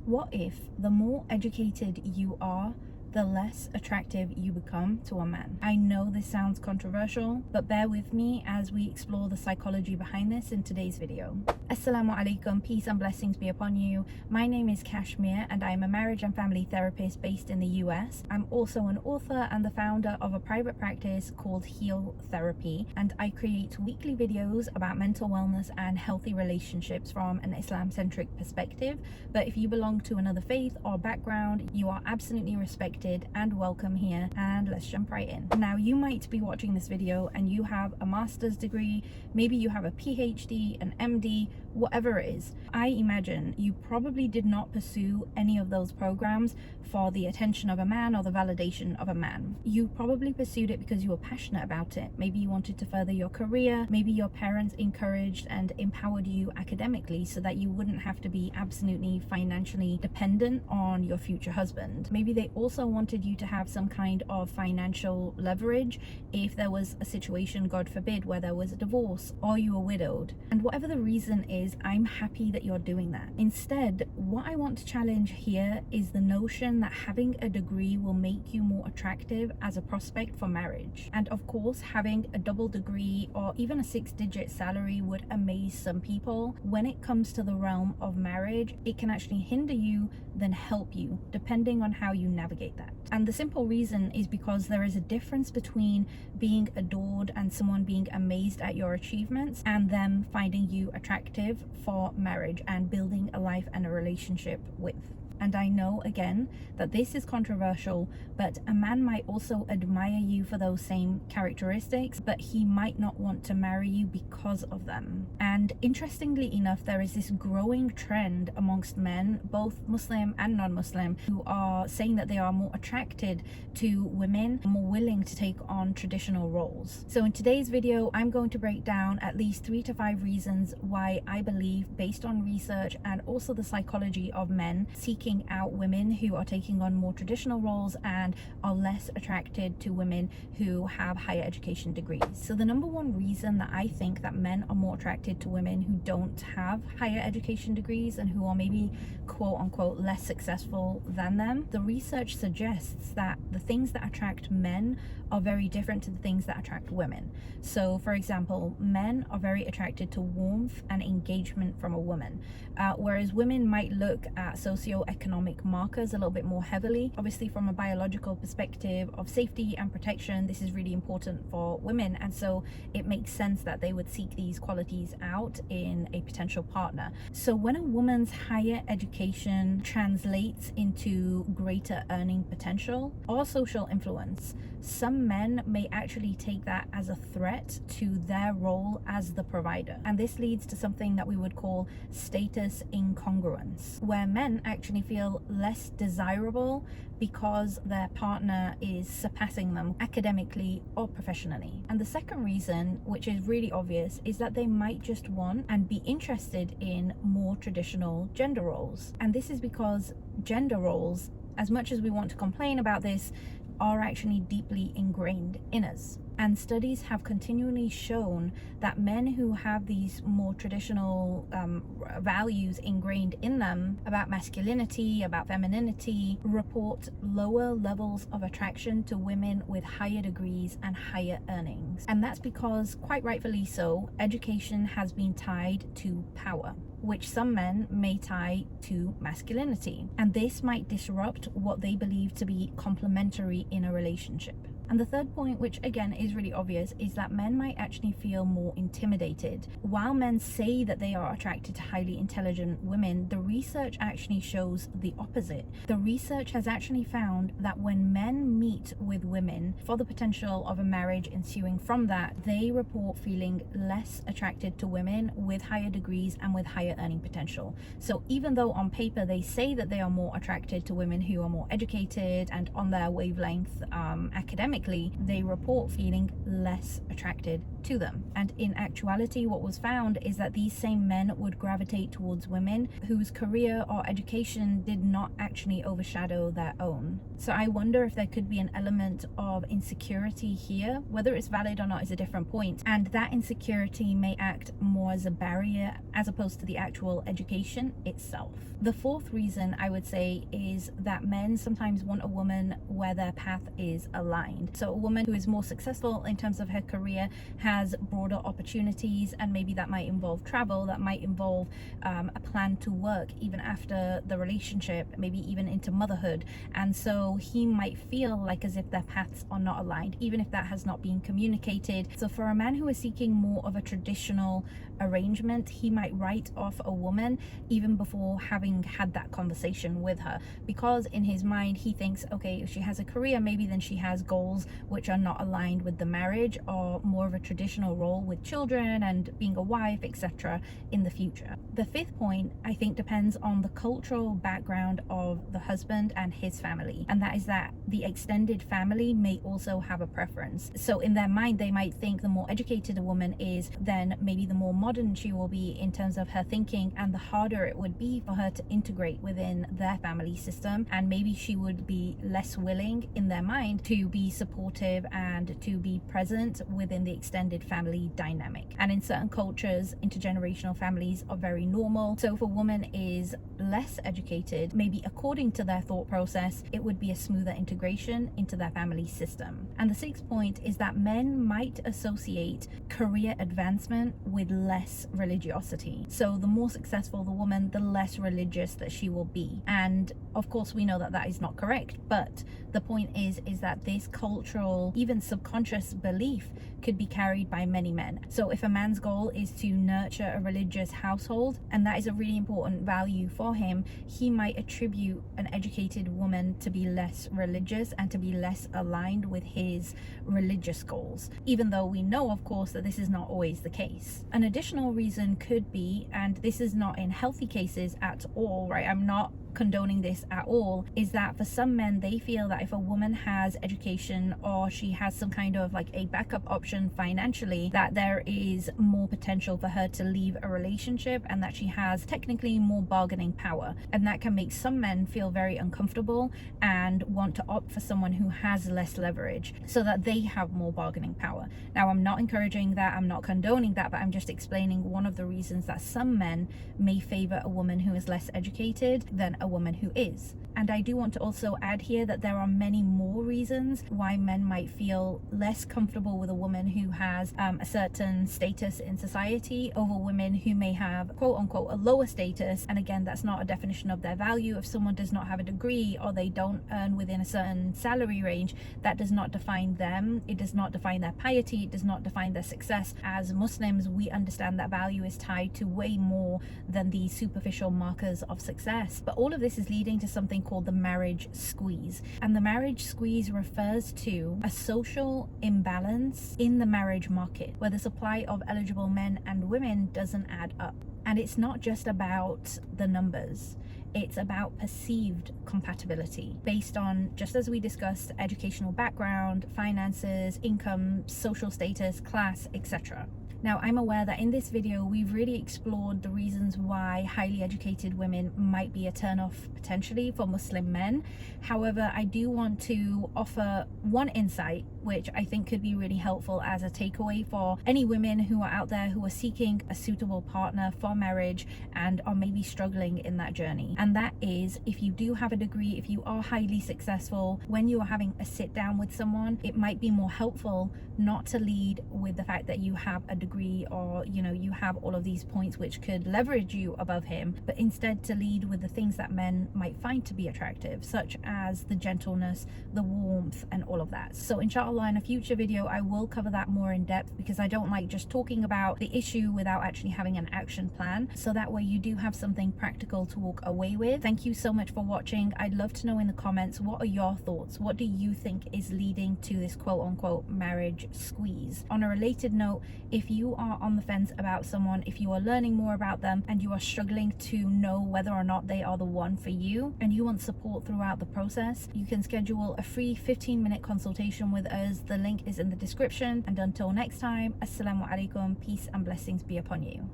What if the more educated you are, the less attractive you become to a man? I know this sounds controversial, but bear with me as we explore the psychology behind this in today's video. Assalamu alaikum, peace and blessings be upon you. My name is Kashmir and I'm a marriage and family therapist based in the US. I'm also an author and the founder of a private practice called Heal Therapy, and I create weekly videos about mental wellness and healthy relationships from an Islam-centric perspective. But if you belong to another faith or background, you are absolutely respected and welcome here, and let's jump right in. Now, you might be watching this video and you have a master's degree, maybe you have a PhD, an MD, whatever it is. I imagine you probably did not pursue any of those programs for the attention of a man or the validation of a man. You probably pursued it because you were passionate about it. Maybe you wanted to further your career, maybe your parents encouraged and empowered you academically so that you wouldn't have to be absolutely financially dependent on your future husband. Maybe they also wanted you to have some kind of financial leverage if there was a situation, God forbid, where there was a divorce or you were widowed. And whatever the reason is, I'm happy that you're doing that. Instead, what I want to challenge here is the notion that having a degree will make you more attractive as a prospect for marriage. And of course, having a double degree or even a 6-digit salary would amaze some people. When it comes to the realm of marriage, it can actually hinder you than help you, depending on how you navigate that. And the simple reason is because there is a difference between being adored and someone being amazed at your achievements and them finding you attractive for marriage and building a life and a relationship with. And I know, again, that this is controversial, but a man might also admire you for those same characteristics, but he might not want to marry you because of them. And interestingly enough, there is this growing trend amongst men, both Muslim and non-Muslim, who are saying that they are more attracted to women, more willing to take on traditional roles. So in today's video, I'm going to break down at least 3 to 5 reasons why I believe, based on research and also the psychology of men, seeking out women who are taking on more traditional roles and are less attracted to women who have higher education degrees. So the number one reason that I think that men are more attracted to women who don't have higher education degrees and who are maybe quote unquote less successful than them, the research suggests that the things that attract men are very different to the things that attract women. So for example, men are very attracted to warmth and engagement from a woman, whereas women might look at socioeconomic markers a little bit more heavily. Obviously, from a biological perspective of safety and protection, this is really important for women, and so it makes sense that they would seek these qualities out in a potential partner. So when a woman's higher education translates into greater earning potential or social influence, some men may actually take that as a threat to their role as the provider. And this leads to something that we would call status incongruence, where men actually feel less desirable because their partner is surpassing them academically or professionally. And the second reason, which is really obvious, is that they might just want and be interested in more traditional gender roles. And this is because gender roles, as much as we want to complain about this, are actually deeply ingrained in us. And studies have continually shown that men who have these more traditional values ingrained in them about masculinity, about femininity, report lower levels of attraction to women with higher degrees and higher earnings. And that's because, quite rightfully so, education has been tied to power, which some men may tie to masculinity. And this might disrupt what they believe to be complementary in a relationship. And the third point, which again is really obvious, is that men might actually feel more intimidated. While men say that they are attracted to highly intelligent women, the research actually shows the opposite. The research has actually found that when men meet with women for the potential of a marriage ensuing from that, they report feeling less attracted to women with higher degrees and with higher earning potential. So even though on paper they say that they are more attracted to women who are more educated and on their wavelength academically, academically, they report feeling less attracted to them. And in actuality, what was found is that these same men would gravitate towards women whose career or education did not actually overshadow their own. So I wonder if there could be an element of insecurity here. Whether it's valid or not is a different point, and that insecurity may act more as a barrier as opposed to the actual education itself. The fourth reason I would say is that men sometimes want a woman where their path is aligned. So a woman who is more successful in terms of her career, has broader opportunities, and maybe that might involve travel, that might involve a plan to work even after the relationship, maybe even into motherhood. And so he might feel like as if their paths are not aligned, even if that has not been communicated. So for a man who is seeking more of a traditional arrangement, he might write off a woman even before having had that conversation with her, because in his mind he thinks, okay, if she has a career, maybe then she has goals which are not aligned with the marriage, or more of a traditional role with children and being a wife, etc. in the future. The fifth point, I think, depends on the cultural background of the husband and his family, and that is that the extended family may also have a preference. So in their mind they might think the more educated a woman is, then maybe the more modern she will be in terms of her thinking, and the harder it would be for her to integrate within their family system, and maybe she would be less willing in their mind to be supportive and to be present within the extended family dynamic. And in certain cultures, intergenerational families are very normal. So if a woman is less educated, maybe according to their thought process, it would be a smoother integration into their family system. And the sixth point is that men might associate career advancement with less religiosity. So the more successful the woman, the less religious that she will be. And of course we know that that is not correct, but the point is that this cultural, even subconscious belief could be carried by many men. So if a man's goal is to nurture a religious household, and that is a really important value for him, he might attribute an educated woman to be less religious and to be less aligned with his religious goals, even though we know, of course, that this is not always the case. An additional reason could be, and this is not in healthy cases at all, right? I'm not condoning this at all, is that for some men, they feel that if a woman has education or she has some kind of like a backup option financially, that there is more potential for her to leave a relationship, and that she has technically more bargaining power. And that can make some men feel very uncomfortable and want to opt for someone who has less leverage so that they have more bargaining power. Now, I'm not encouraging that, I'm not condoning that, but I'm just explaining one of the reasons that some men may favor a woman who is less educated than a woman who is. And I do want to also add here that there are many more reasons why men might feel less comfortable with a woman who has a certain status in society over women who may have quote unquote a lower status. And again, that's not a definition of their value. If someone does not have a degree or they don't earn within a certain salary range, that does not define them. It does not define their piety. It does not define their success. As Muslims, we understand that value is tied to way more than the superficial markers of success. But all of this is leading to something called the marriage squeeze. And the marriage squeeze refers to a social imbalance in the marriage market where the supply of eligible men and women doesn't add up. And it's not just about the numbers. It's about perceived compatibility based on, just as we discussed, educational background, finances, income, social status, class, etc. Now, I'm aware that in this video, we've really explored the reasons why highly educated women might be a turnoff potentially for Muslim men. However, I do want to offer one insight, which I think could be really helpful as a takeaway for any women who are out there who are seeking a suitable partner for marriage and are maybe struggling in that journey. And that is, if you do have a degree, if you are highly successful, when you are having a sit down with someone, it might be more helpful not to lead with the fact that you have a degree or you have all of these points which could leverage you above him, but instead to lead with the things that men might find to be attractive, such as the gentleness, the warmth, and all of that. So inshallah, in a future video I will cover that more in depth, because I don't like just talking about the issue without actually having an action plan, so that way you do have something practical to walk away with. Thank you so much for watching. I'd love to know in the comments, what are your thoughts? What do you think is leading to this quote-unquote marriage squeeze? On a related note, if you are on the fence about someone, if you are learning more about them and you are struggling to know whether or not they are the one for you, and you want support throughout the process, you can schedule a free 15-minute consultation with us lectures. The link is in the description. And until next time, assalamu alaikum, peace and blessings be upon you.